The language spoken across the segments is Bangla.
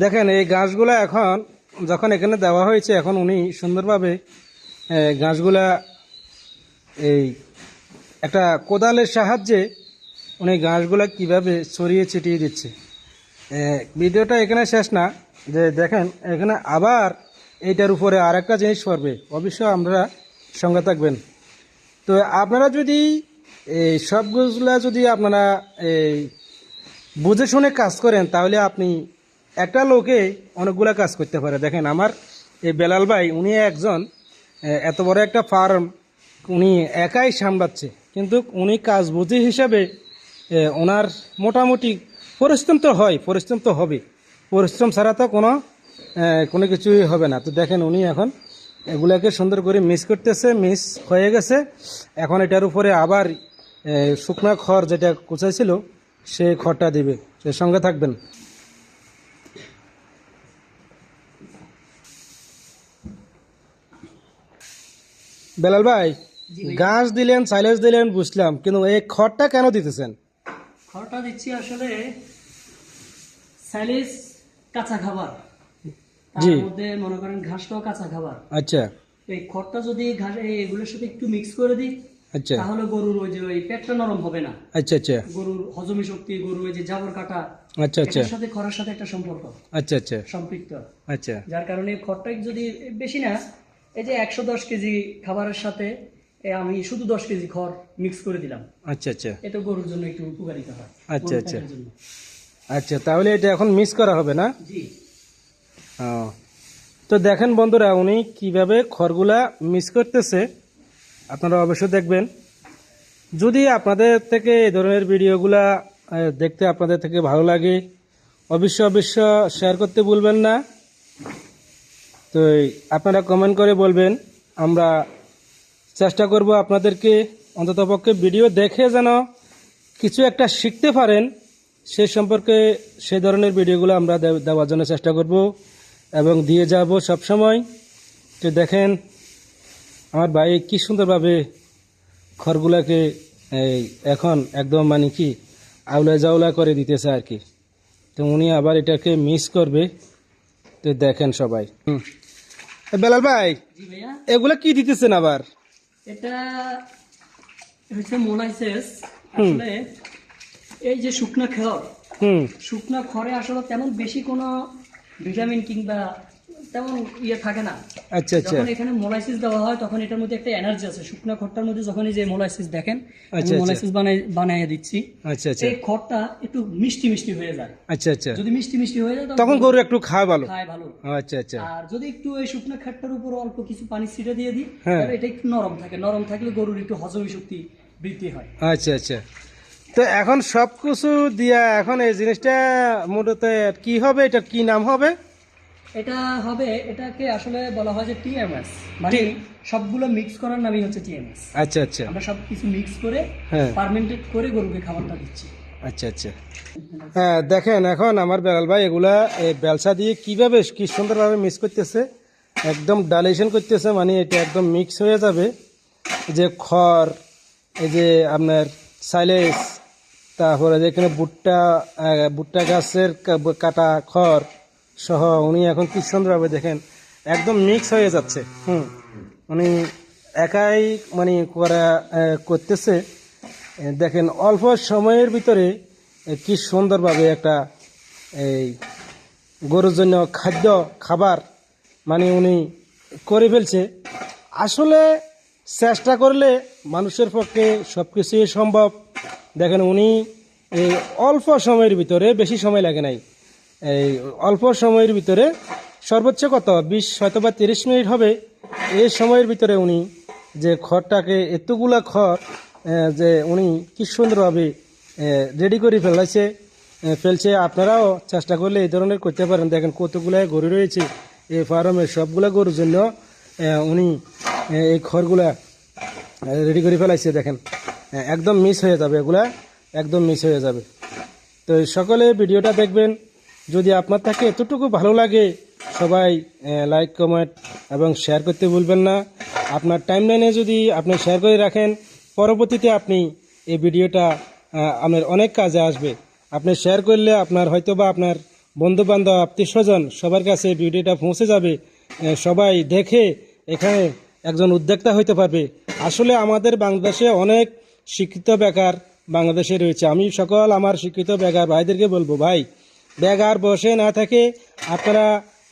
দেখেন এই ঘাসগুলা এখন যখন এখানে দেওয়া হয়েছে, এখন উনি সুন্দরভাবে ঘাসগুলা এই একটা কোদালের সাহায্যে উনি ঘাসগুলা কিভাবে ছড়িয়ে ছিটিয়ে দিচ্ছে। ভিডিওটা এখানে শেষ না, যে দেখেন এখানে আবার এইটার উপরে আর একটা জিনিস পড়বে, অবশ্যই আমরা সঙ্গে থাকবেন। তো আপনারা যদি এই সবগুলা যদি আপনারা এই বুঝে শুনে কাজ করেন, তাহলে আপনি একটা লোকে অনেকগুলা কাজ করতে পারে। দেখেন আমার এই বেলাল ভাই, উনি একজন এত বড় একটা ফার্ম উনি একাই সামলাচ্ছে, কিন্তু উনি কাজ বুঝি হিসাবে ওনার মোটামুটি পরিশ্রম তো হয়, পরিশ্রম তো হবে, পরিশ্রম ছাড়া তো কোনো কিছুই হবে না। তো দেখেন উনি এখন এগুলাকে সুন্দর করে মিক্স করতেছে, মিক্স হয়ে গেছে। এখন এটার উপরে আবার শুকনো খড় যেটা কুচাইছিল সেই খড়টা দিবে। এর সঙ্গে থাকবেন। বেলাল ভাই, ঘাস দিলেন, সাইলেজ দিলেন বুঝলাম, কিন্তু এই খড়টা কেন দিতেছেন? খড়টা দিচ্ছি আসলে সাইলেজ কাঁচা খাবার, জি, তার মধ্যে মনে করেন ঘাসটাও কাঁচা খাবার। আচ্ছা এই খড়টা যদি ঘাস এগুলোর সাথে একটু মিক্স করে দিই, আচ্ছা তাহলে গরুর ওই পেটটা নরম হবে না। আচ্ছা আচ্ছা গরুর হজমি শক্তি, গরুর ওই যে জাবর কাটা, আচ্ছা আচ্ছা এটার সাথে খড়ের সাথে একটা সম্পর্ক আচ্ছা আচ্ছা সম্পৃক্ত। আচ্ছা যার কারণে খড়টা যদি বেশি না, এই যে 110 কেজি খাবারের সাথে আমি শুধু 10 কেজি খড় মিক্স করে দিলাম, আচ্ছা আচ্ছা এটা গরুর জন্য একটু উপকারিতা হয়। আচ্ছা আচ্ছা গরুর জন্য। আচ্ছা, তাহলে এটা এখন মিক্স করা হবে না? জি। ও, তো দেখেন বন্ধুরা, উনি কিভাবে খড়গুলা মিক্স করতেছে, আপনারা অবশ্যই দেখবেন। যদি আপনাদের থেকে এই ধরনের ভিডিওগুলা দেখতে আপনাদের থেকে ভালো লাগে, অবশ্যই শেয়ার করতে ভুলবেন না। তো আপনারা কমেন্ট করে বলবেন, আমরা চেষ্টা করব আপনাদেরকে অন্ততপক্ষে ভিডিও দেখে যেন কিছু একটা শিখতে পারেন সে সম্পর্কে, সেই ধরনের ভিডিওগুলো আমরা দেওয়ার জন্য চেষ্টা করব এবং দিয়ে যাব সব সময়। তো দেখেন আমার ভাই কি সুন্দরভাবে খড়গুলাকে এই এখন একদম মানে কি আউলা জাউলা করে দিতেছে আর কি। তো উনি আবার এটাকে মিক্স করবে। তো দেখেন সবাই। বেলাল ভাই, জি ভাইয়া, এগুলা কি দিতেছেন আবার? এটা হচ্ছে মোলাইসেস। আসলে এই যে শুকনা খড়, শুকনা খড়ে আসলে তেমন বেশি কোনো ভিটামিন কিংবা তেমন থাকে না। আচ্ছা আচ্ছা যখন এখানে মোলাইসিস দেওয়া হয় তখন এটার মধ্যে একটা এনার্জি আছে। শুকনা খড়টার মধ্যে যখন এই যে মোলাইসিস দেখেন, আচ্ছা, মোলাইসিস বানিয়ে দিচ্ছি, আচ্ছা আচ্ছা এই খড়টা একটু মিষ্টি মিষ্টি হয়ে যায়। আচ্ছা আচ্ছা, যদি মিষ্টি মিষ্টি হয়ে যায় তখন গরু একটু খায় ভালো। খায় ভালো। আচ্ছা আচ্ছা, আর যদি একটু এই শুকনো খড়টার উপর অল্প কিছু পানি ছিটে দিয়ে দিই, হ্যাঁ, তাহলে এটা একটু নরম থাকে। নরম থাকলে গরুর একটু হজমি শক্তি বৃদ্ধি হয়। আচ্ছা আচ্ছা। তো এখন সব কিছু দিয়া এখন এই জিনিসটা মূলত কি হবে, এটা কি নাম হবে? এটা হবে, এটাকে আসলে বলা হয় যে টিএমএস, মানে সবগুলো মিক্স করার নামই হচ্ছে টিএমএস। আচ্ছা আচ্ছা, আমরা সব কিছু মিক্স করে হ্যাঁ, ফার্মেন্টেড করে গরুকে খাবারটা দিচ্ছি। আচ্ছা আচ্ছা। হ্যাঁ দেখেন এখন আমার বেলাল ভাই এগুলা এই বেলসা দিয়ে কিভাবে কি সুন্দরভাবে মিক্স করতেছে, একদম ডাইলেশন করতেছে, মানে এটা একদম মিক্স হয়ে যাবে। যে খড়, এই যে আপনার সাইলেজ, তারপরে যেখানে ভুট্টা গাছের কাটা খড় সহ উনি এখন কি সুন্দরভাবে দেখেন একদম মিক্স হয়ে যাচ্ছে। উনি একাই মানে করতেছে। দেখেন অল্প সময়ের ভিতরে কি সুন্দরভাবে একটা এই গরুর জন্য খাবার মানে উনি করে ফেলছে। আসলে চেষ্টা করলে মানুষের পক্ষে সব কিছুই সম্ভব। দেখেন উনি এই অল্প সময়ের ভিতরে, বেশি সময় লাগে নাই, এই অল্প সময়ের ভিতরে সর্বোচ্চ 20 হয়তো বা 30 মিনিট হবে, এই সময়ের ভিতরে উনি যে খড়টাকে এতগুলা খড় যে উনি কি সুন্দরভাবে রেডি করে ফেলছে। আপনারাও চেষ্টা করলে এই ধরনের করতে পারেন। দেখেন কতগুলো গরু রয়েছে এই ফার্মে, সবগুলা গরুর জন্য উনি এই খড়গুলা রেডি করে ফেলাইছে। দেখেন একদম মিস হয়ে যাবে, এগুলা একদম মিস হয়ে যাবে। তো সকলে ভিডিওটা দেখবেন। যদি আপনার থেকে এতটুকু ভালো লাগে, সবাই লাইক, কমেন্ট এবং শেয়ার করতে ভুলবেন না। আপনার টাইমলাইনে যদি আপনি শেয়ার করে রাখেন, পরবর্তীতে আপনি এই ভিডিওটা আপনার অনেক কাজে আসবে। আপনি শেয়ার করলে আপনার হয়তো বা আপনার বন্ধু বান্ধব আত্মীয় স্বজন সবার কাছে ভিডিওটা পৌঁছে যাবে, সবাই দেখে এখানে একজন উদ্যোক্তা হইতে পারবে। আসলে আমাদের বাংলাদেশে অনেক শিক্ষিত বেকার বাংলাদেশে রয়েছে। আমি সকল আমার শিক্ষিত বেকার ভাইদেরকে বলবো, ভাই বেকার বসে না থাকে আপনারা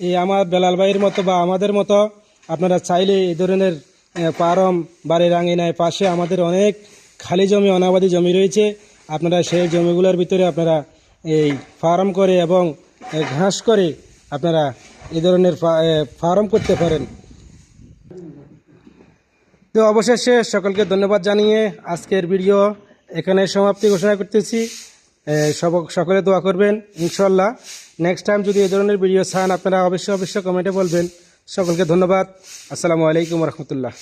এই আমার বেলাল ভাইয়ের মতো বা আমাদের মতো আপনারা চাইলে এই ধরনের ফার্ম বাড়ির আঙিনায় পাশে আমাদের অনেক খালি জমি অনাবাদি জমি রয়েছে, আপনারা সেই জমিগুলোর ভিতরে আপনারা এই ফার্ম করে এবং ঘাস করে আপনারা এই ধরনের ফার্ম করতে পারেন। তো অবশেষে সকলকে ধন্যবাদ জানিয়ে আজকের ভিডিও এখানে সমাপ্তি ঘোষণা করতেছি। সকলে দোয়া করবেন ইনশাল্লাহ। নেক্সট টাইম যদি এই ধরনের ভিডিও চান আপনারা অবশ্যই কমেন্টে বলবেন। সকলকে ধন্যবাদ। আসসালামু আলাইকুম রহমতুল্লাহ।